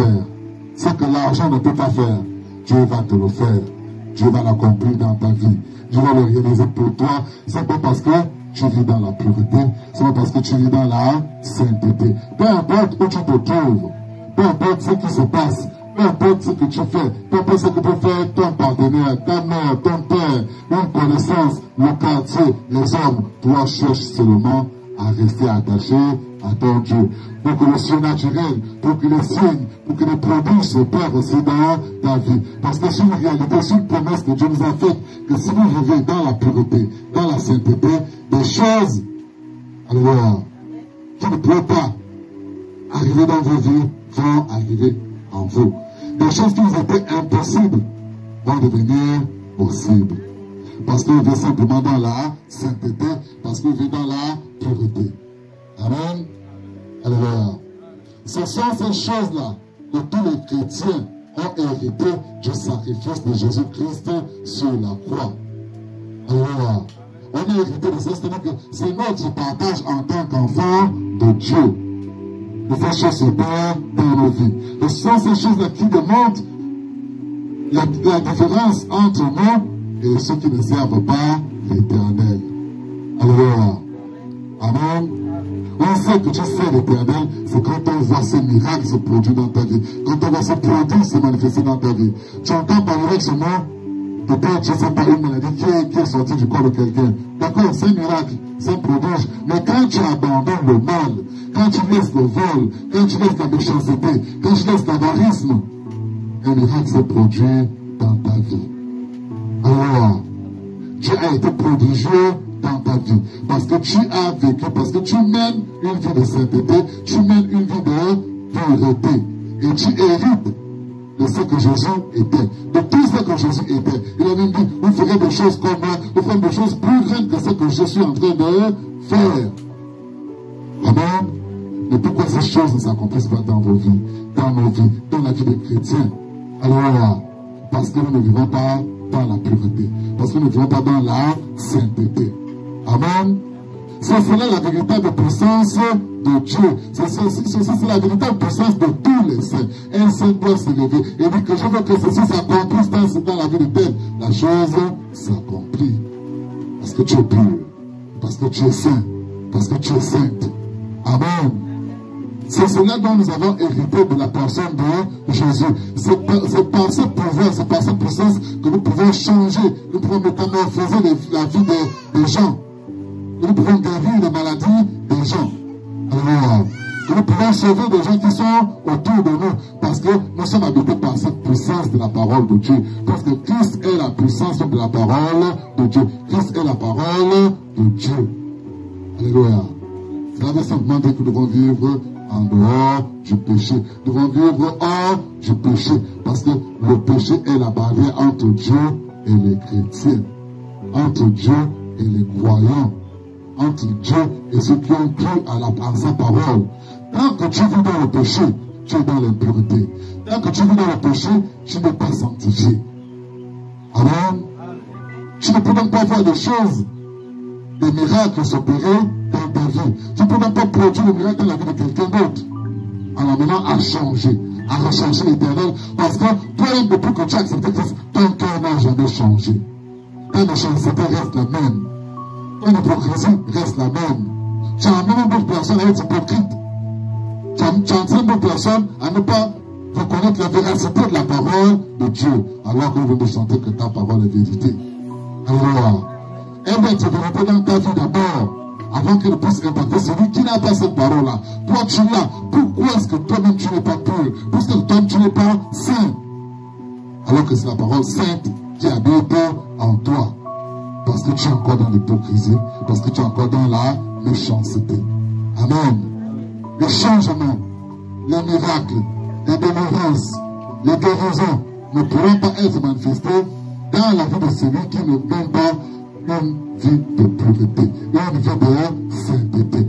faire. Ce que l'argent ne peut pas faire, Dieu va te le faire. Dieu va l'accomplir dans ta vie. Dieu va le réaliser pour toi. C'est pas parce que tu vis dans la pureté, c'est pas parce que tu vis dans la sainteté. Peu importe où tu te trouves, peu importe ce qui se passe, peu importe ce que tu fais, peu importe ce que peut faire ton partenaire, ta mère, ton père, une connaissance, le quartier, les hommes, toi cherche seulement à rester attaché à ton Dieu. Pour que le surnaturel, pour que les signes, pour que les prodiges s'opèrent aussi dans ta vie. Parce que c'est une réalité, c'est une promesse que Dieu nous a faite, que si vous vivez dans la pureté, dans la sainteté, des choses, alors, qui ne peuvent pas arriver dans vos vies, vont arriver en vous. Des choses qui vous étaient impossibles vont devenir possibles. Parce que vous vivez simplement dans la sainteté, parce que vous vivez dans la pureté. Amen. Alléluia. Ce sont ces choses-là que tous les chrétiens ont hérité du sacrifice de Jésus-Christ sur la croix. Alléluia. On a hérité de ça, c'est-à-dire que c'est notre partage en tant qu'enfant de Dieu. De ces choses s'opèrent dans nos vies. Et ce sont ces choses-là qui démontrent la différence entre nous et ceux qui ne servent pas l'Éternel. Alléluia. Amen. On sait que tu sais l'Éternel, c'est quand on voit ces miracles se produire dans ta vie. Quand on voit ces produits se manifester dans ta vie. Tu entends parler seulement, peut-être, je ne sais pas, une maladie qui est sortie du corps de quelqu'un. D'accord, c'est un miracle, c'est un prodige. Mais quand tu abandonnes le mal, quand tu laisses le vol, quand tu laisses la méchanceté, quand tu laisses l'avarisme, un miracle se produit dans ta vie. Alors, Dieu a été prodigieux dans ta vie. Parce que tu as vécu, parce que tu mènes une vie de sainteté, tu mènes une vie de pureté. Et tu hérites de ce que Jésus était. De tout ce que Jésus était. Il a même dit, vous ferez des choses comme moi, vous ferez des choses plus grandes que ce que je suis en train de faire. Amen. Mais pourquoi ces choses ne s'accomplissent pas dans vos vies, dans nos vies, dans la vie des chrétiens? Alors, parce que nous ne vivons pas dans la pureté. Parce que nous ne vivons pas dans la sainteté. Amen. C'est cela la véritable puissance de Dieu. C'est la véritable puissance de tous les saints. Un saint doit s'élever et dire que je veux que ceci s'accomplisse dans la vie de tel. La chose s'accomplit. Parce que tu es pur. Parce que tu es saint. Parce que tu es sainte. Amen. C'est cela dont nous avons hérité de la personne de Jésus. C'est par ce pouvoir, c'est par cette puissance que nous pouvons changer, nous pouvons métamorphoser la vie des gens. Nous pouvons guérir les maladies des gens. Alors, nous pouvons sauver des gens qui sont autour de nous parce que nous sommes habités par cette puissance de la parole de Dieu. Parce que Christ est la puissance de la parole de Dieu. Christ est la parole de Dieu. Alléluia. Cela veut simplement dire que nous devons vivre en dehors du péché. Nous devons vivre hors du péché. Parce que le péché est la barrière entre Dieu et les chrétiens. Entre Dieu et les croyants. Entre Dieu et ceux qui ont cru à sa parole. Tant que tu vis dans le péché, tu es dans l'impureté. Tant que tu vis dans le péché, tu n'es pas sanctifié. Amen. Tu ne peux donc pas faire des choses, des miracles s'opérer dans ta vie. Tu ne peux donc pas produire le miracle dans la vie de quelqu'un d'autre. En l'amenant à changer, à rechercher l'Éternel. Parce que toi-même, depuis que tu as accepté Christ, ton cœur n'a jamais changé. Ta méchanceté reste la même. Ton hypocrisie reste la même. Tu emmènes d'autres personnes à être hypocrite. Tu entraînes d'autres personnes à ne pas reconnaître la véracité de la parole de Dieu. Alors que nous venons de chanter que ta parole est vérité. Alors, elle doit être vérité dans ta vie d'abord. Avant qu'elle puisse impacter celui qui n'a pas cette parole-là. Toi, tu l'as. Pourquoi est-ce que toi-même tu n'es pas pur? Puisque toi-même tu n'es pas saint. Alors que c'est la parole sainte qui habite en toi. Parce que tu es encore dans l'hypocrisie. Parce que tu es encore dans la méchanceté. Amen. Les changements, les miracles, les délivrances, les guérisons ne pourront pas être manifestés dans la vie de celui qui ne mène pas une vie de pureté, une vie de sainteté.